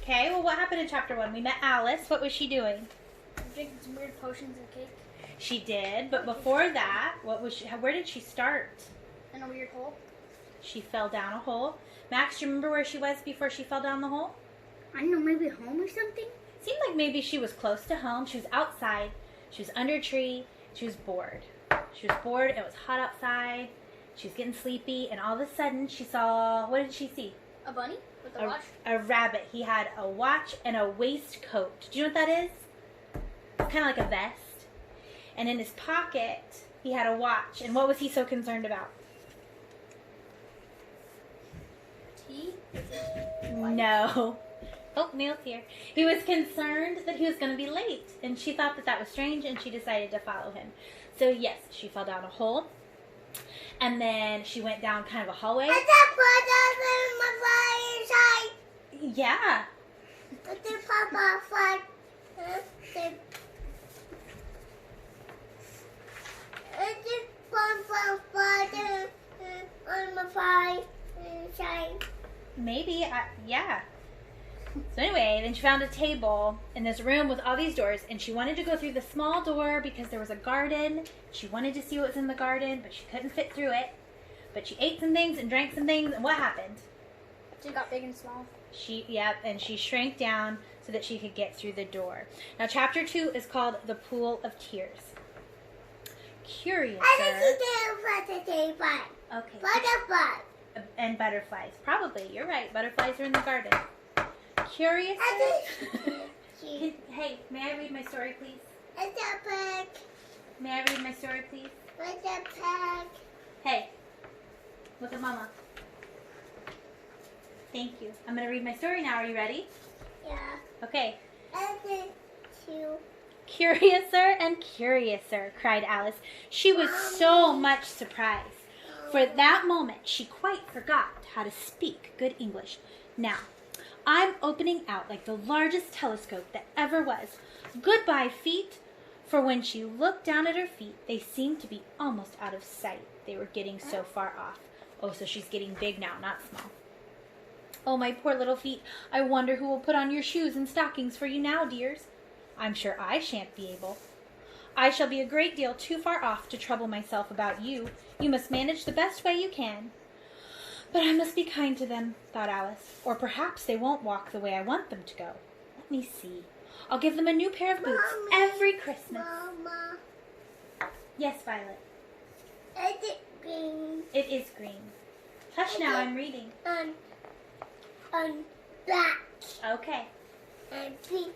Okay, well, what happened in chapter 1? We met Alice. What was she doing? Drinking some weird potions and cake. She did, but before that, where did she start? In a weird hole. She fell down a hole. Max, do you remember where she was before she fell down the hole? I don't know, maybe home or something? Seemed like maybe she was close to home. She was outside. She was under a tree. She was bored. She was bored. It was hot outside. She was getting sleepy, and all of a sudden she saw, what did she see? A bunny with a watch? A rabbit. He had a watch and a waistcoat. Do you know what that is? It's kind of like a vest. And in his pocket, he had a watch. And what was he so concerned about? Tea? No. Oh, Neil's here. He was concerned that he was going to be late. And she thought that that was strange, and she decided to follow him. So, yes, she fell down a hole. And then she went down kind of a hallway. Yeah. Maybe, yeah. So anyway, then she found a table in this room with all these doors, and she wanted to go through the small door because there was a garden. She wanted to see what was in the garden, but she couldn't fit through it. But she ate some things and drank some things, and what happened? She got big and small. And she shrank down so that she could get through the door. Now, chapter 2 is called The Pool of Tears. Curiouser. Okay. Butterfly. And butterflies. Probably. You're right. Butterflies are in the garden. Curiouser. Hey, may I read my story, please? May I read my story, please? Hey, look at Mama. Thank you. I'm going to read my story now. Are you ready? Yeah. Okay. Two. Curiouser and curiouser, cried Alice. She was so much surprised. For at that moment, she quite forgot how to speak good English. Now, I'm opening out like the largest telescope that ever was. Goodbye, feet. For when she looked down at her feet, they seemed to be almost out of sight. They were getting so far off. Oh, so she's getting big now, not small. Oh, my poor little feet. I wonder who will put on your shoes and stockings for you now, dears. I'm sure I shan't be able. I shall be a great deal too far off to trouble myself about you. You must manage the best way you can. But I must be kind to them, thought Alice, or perhaps they won't walk the way I want them to go. Let me see. I'll give them a new pair of boots every Christmas. Mama. Yes, Violet. Is it green? It is green. Hush now, I'm reading. On black. Okay. And pink.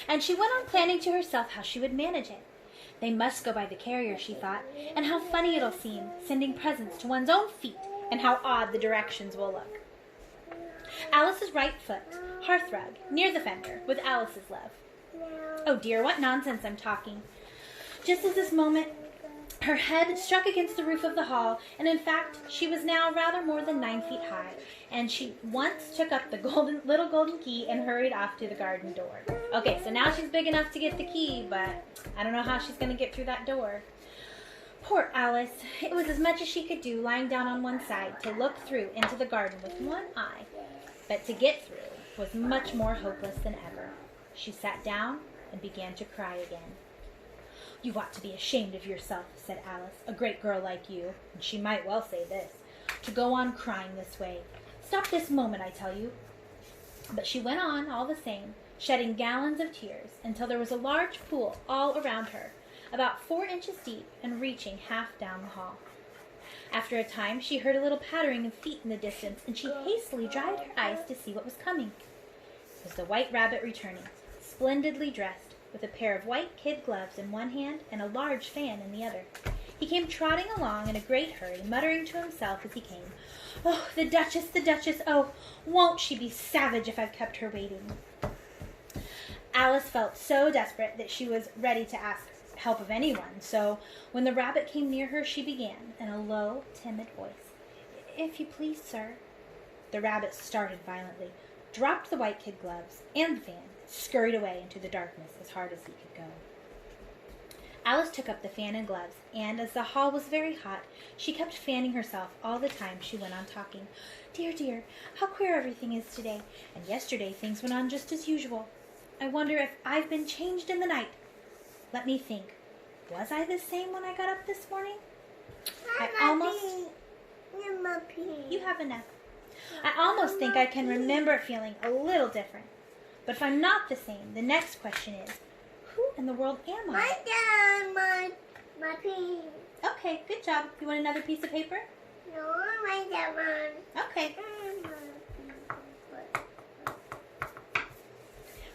And she went on planning to herself how she would manage it. They must go by the carrier, she thought, and how funny it'll seem, sending presents to one's own feet, and how odd the directions will look. Alice's right foot, hearthrug, near the fender, with Alice's love. Oh dear, what nonsense I'm talking. Just at this moment, her head struck against the roof of the hall, and in fact, she was now rather more than 9 feet high, and she once took up the little golden key and hurried off to the garden door. Okay, so now she's big enough to get the key, but I don't know how she's going to get through that door. Poor Alice. It was as much as she could do lying down on one side to look through into the garden with one eye, but to get through was much more hopeless than ever. She sat down and began to cry again. You ought to be ashamed of yourself, said Alice, a great girl like you, and she might well say this, to go on crying this way. Stop this moment, I tell you. But she went on all the same, shedding gallons of tears, until there was a large pool all around her, about 4 inches deep and reaching half down the hall. After a time, she heard a little pattering of feet in the distance, and she hastily dried her eyes to see what was coming. It was the White Rabbit returning, splendidly dressed, with a pair of white kid gloves in one hand and a large fan in the other. He came trotting along in a great hurry, muttering to himself as he came, Oh, the Duchess, oh, won't she be savage if I've kept her waiting? Alice felt so desperate that she was ready to ask help of anyone, so when the rabbit came near her, she began, in a low, timid voice, If you please, sir. The rabbit started violently, dropped the white kid gloves and the fan, scurried away into the darkness as hard as he could go. Alice took up the fan and gloves, and as the hall was very hot, she kept fanning herself all the time she went on talking. Dear, dear, how queer everything is today, and yesterday things went on just as usual. I wonder if I've been changed in the night. Let me think. Was I the same when I got up this morning? You have enough. I almost think I can remember feeling a little different. But if I'm not the same, the next question is, who in the world am I? My pee. Okay, good job. You want another piece of paper? No, my one. Okay.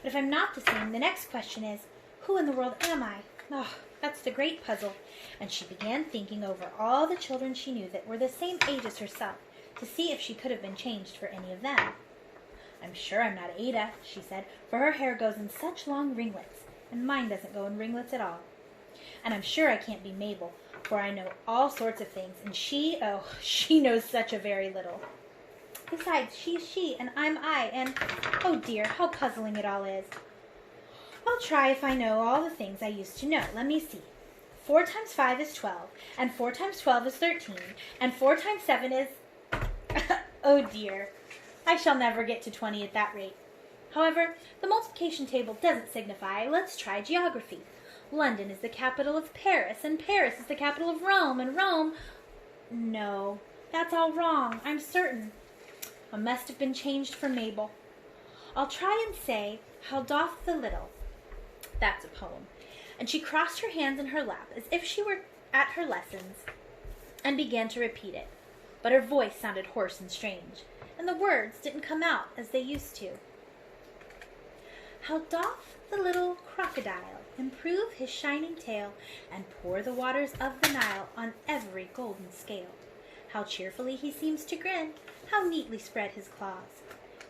But if I'm not the same, the next question is, who in the world am I? Oh, that's the great puzzle. And she began thinking over all the children she knew that were the same age as herself, to see if she could have been changed for any of them. I'm sure I'm not Ada, she said, for her hair goes in such long ringlets, and mine doesn't go in ringlets at all. And I'm sure I can't be Mabel, for I know all sorts of things, and she knows such a very little. Besides, she's she, and I'm I, and, oh dear, how puzzling it all is. I'll try if I know all the things I used to know. Let me see. 4 times 5 is 12, and 4 times 12 is 13, and 4 times 7 is... oh dear, I shall never get to 20 at that rate. However, the multiplication table doesn't signify. Let's try geography. London is the capital of Paris, and Paris is the capital of Rome, and Rome... No, that's all wrong, I'm certain. I must have been changed for Mabel. I'll try and say, how doth the little... That's a poem. And she crossed her hands in her lap as if she were at her lessons and began to repeat it. But her voice sounded hoarse and strange, and the words didn't come out as they used to. How doth the little crocodile improve his shining tail and pour the waters of the Nile on every golden scale? How cheerfully he seems to grin, how neatly spread his claws,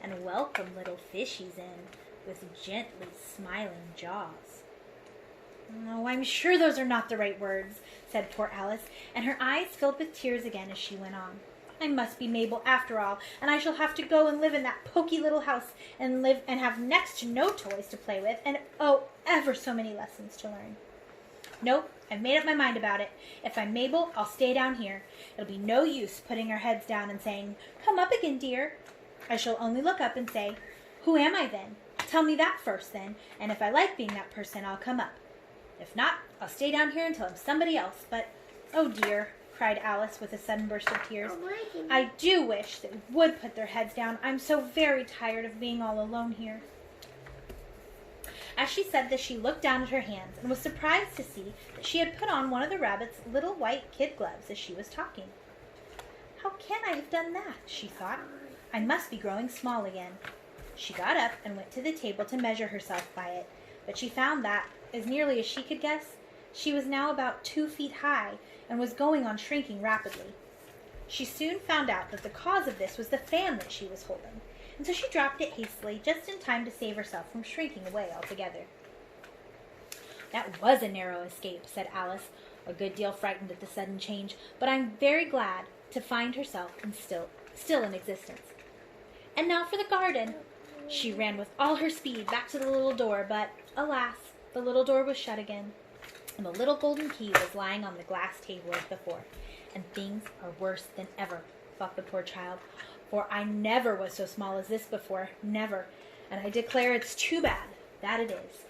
and welcome little fishies in with gently smiling jaws. Oh, I'm sure those are not the right words, said poor Alice, and her eyes filled with tears again as she went on. I must be Mabel after all, and I shall have to go and live in that poky little house and have next to no toys to play with, and oh, ever so many lessons to learn. Nope, I've made up my mind about it. If I'm Mabel, I'll stay down here. It'll be no use putting our heads down and saying, "Come up again, dear." I shall only look up and say, "Who am I then? Tell me that first, then, and if I like being that person, I'll come up. If not, I'll stay down here until I'm somebody else. But, oh dear," cried Alice with a sudden burst of tears, "I do wish they would put their heads down. I'm so very tired of being all alone here." As she said this, she looked down at her hands and was surprised to see that she had put on one of the rabbit's little white kid gloves as she was talking. "How can I have done that?" she thought. "I must be growing small again." She got up and went to the table to measure herself by it, but she found that, as nearly as she could guess, she was now about 2 feet high and was going on shrinking rapidly. She soon found out that the cause of this was the fan that she was holding, and so she dropped it hastily just in time to save herself from shrinking away altogether. "That was a narrow escape," said Alice, a good deal frightened at the sudden change, but I'm very glad to find herself still in existence. "And now for the garden." She ran with all her speed back to the little door, but, alas, the little door was shut again, and the little golden key was lying on the glass table as before. And things are worse than ever, thought the poor child, for I never was so small as this before, never, and I declare it's too bad, that it is.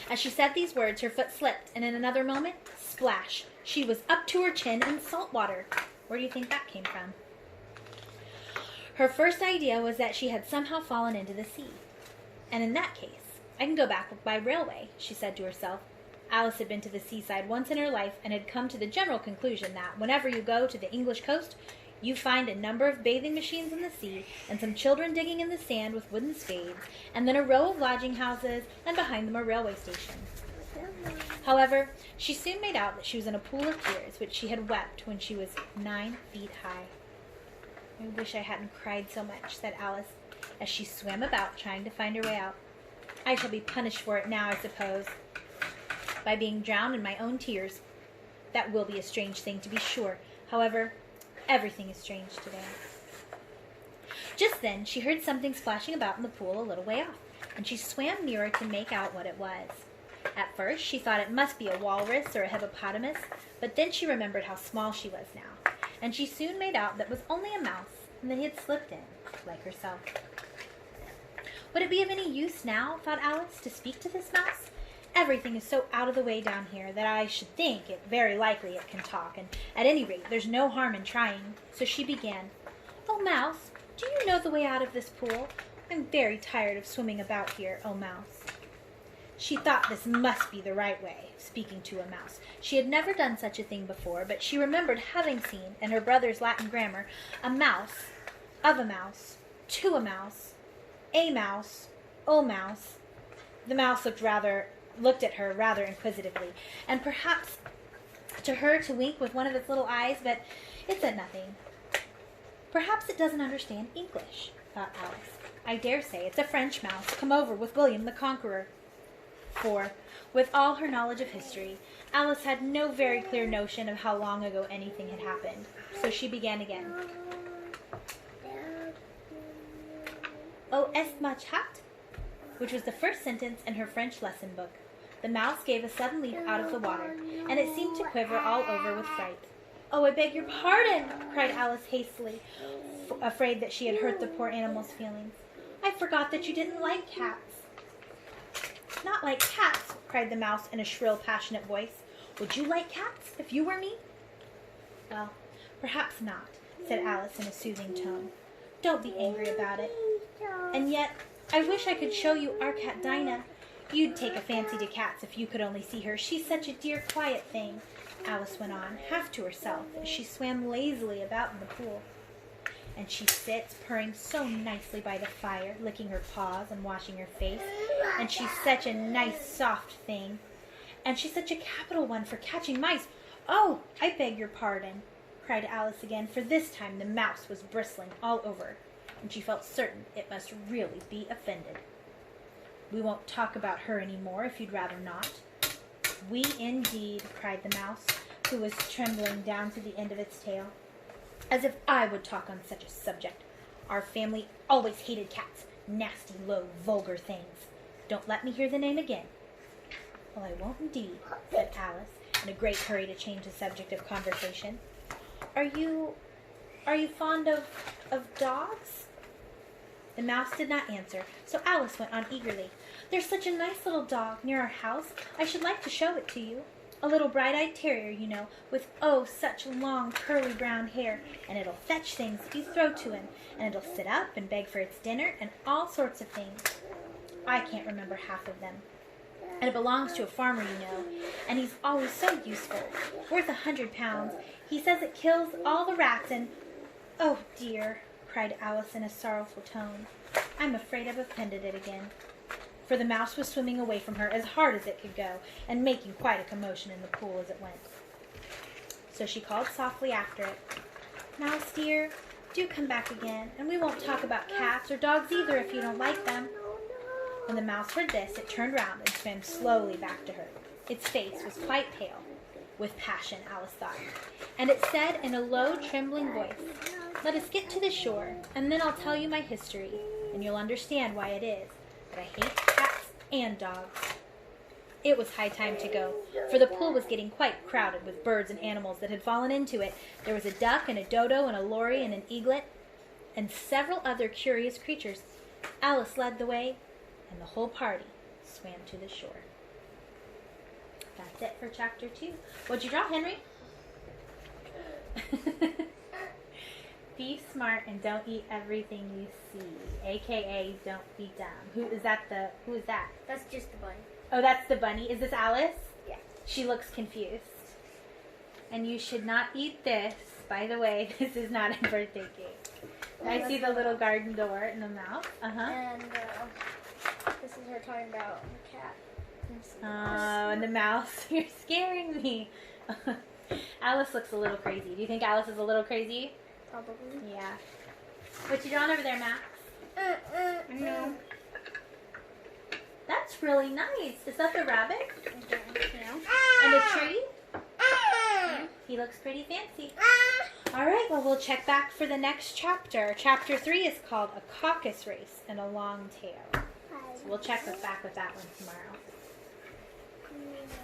As she said these words, her foot slipped, and in another moment, splash, she was up to her chin in salt water. Where do you think that came from? Her first idea was that she had somehow fallen into the sea. And in that case, I can go back by railway, she said to herself. Alice had been to the seaside once in her life and had come to the general conclusion that whenever you go to the English coast, you find a number of bathing machines in the sea and some children digging in the sand with wooden spades, and then a row of lodging houses, and behind them a railway station. However, she soon made out that she was in a pool of tears, which she had wept when she was 9 feet high. "I wish I hadn't cried so much," said Alice, as she swam about trying to find her way out. "I shall be punished for it now, I suppose, by being drowned in my own tears. That will be a strange thing, to be sure. However, everything is strange today." Just then she heard something splashing about in the pool a little way off, and she swam nearer to make out what it was. At first, she thought it must be a walrus or a hippopotamus, but then she remembered how small she was now, and she soon made out that it was only a mouse, and that he had slipped in, like herself. Would it be of any use now, thought Alice, to speak to this mouse? Everything is so out of the way down here that I should think it very likely it can talk, and at any rate there's no harm in trying. So she began, "Oh, Mouse, do you know the way out of this pool? I'm very tired of swimming about here, oh Mouse." She thought this must be the right way of speaking to a mouse. She had never done such a thing before, but she remembered having seen, in her brother's Latin grammar, a mouse, of a mouse, to a mouse, a mouse, oh mouse. The mouse looked at her rather inquisitively, and perhaps to her to wink with one of its little eyes, but it said nothing. Perhaps it doesn't understand English, thought Alice. I dare say it's a French mouse come over with William the Conqueror. For, with all her knowledge of history, Alice had no very clear notion of how long ago anything had happened, so she began again. "Oh, est ma chat?" which was the first sentence in her French lesson book. The mouse gave a sudden leap out of the water, and it seemed to quiver all over with fright. "Oh, I beg your pardon," cried Alice hastily, afraid that she had hurt the poor animal's feelings. "I forgot that you didn't like cats." "Not like cats," cried the mouse in a shrill, passionate voice. "Would you like cats if you were me?" "Well, perhaps not," said Alice in a soothing tone. "Don't be angry about it. And yet, I wish I could show you our cat Dinah. You'd take a fancy to cats if you could only see her. She's such a dear, quiet thing," Alice went on, half to herself, as she swam lazily about in the pool. "And she sits purring so nicely by the fire, licking her paws and washing her face. And she's such a nice, soft thing. And she's such a capital one for catching mice. Oh, I beg your pardon," cried Alice again, for this time the mouse was bristling all over, and she felt certain it must really be offended. "We won't talk about her any more, if you'd rather not." "We indeed," cried the mouse, who was trembling down to the end of its tail. "As if I would talk on such a subject. Our family always hated cats. Nasty, low, vulgar things. Don't let me hear the name again." "Well, I won't indeed," said Alice, in a great hurry to change the subject of conversation. Are you fond of dogs?" The mouse did not answer, so Alice went on eagerly. "There's such a nice little dog near our house. I should like to show it to you. A little bright-eyed terrier, you know, with oh, such long, curly brown hair, and it'll fetch things if you throw to him, and it'll sit up and beg for its dinner, and all sorts of things. I can't remember half of them. And it belongs to a farmer, you know, and he's always so useful, worth 100 pounds. He says it kills all the rats, and oh dear," cried Alice in a sorrowful tone, "I'm afraid I've offended it again." For the mouse was swimming away from her as hard as it could go, and making quite a commotion in the pool as it went. So she called softly after it, "Mouse dear, do come back again, and we won't talk about cats or dogs either if you don't like them." When the mouse heard this, it turned round and swam slowly back to her. Its face was quite pale, with passion, Alice thought, and it said in a low, trembling voice, "Let us get to the shore, and then I'll tell you my history, and you'll understand why it is that I hate cats and dogs." It was high time to go, for the pool was getting quite crowded with birds and animals that had fallen into it. There was a duck and a dodo and a lory and an eaglet, and several other curious creatures. Alice led the way, and the whole party swam to the shore. That's it for chapter 2. What'd you draw, Henry? Be smart and don't eat everything you see, aka don't be dumb. Who is that? That's just the bunny. Oh, that's the bunny. Is this Alice? Yeah. She looks confused. And you should not eat this. By the way, this is not a birthday cake. I see the little garden door in the mouth. And this is her talking about the cat. Oh, and the mouse. You're scaring me. Alice looks a little crazy. Do you think Alice is a little crazy? Probably. Yeah. What you drawing over there, Max? No. That's really nice. Is that the rabbit? No. And a tree? He looks pretty fancy. All right, well, we'll check back for the next chapter. Chapter 3 is called A Caucus Race and a Long Tail. So we'll check back with that one tomorrow.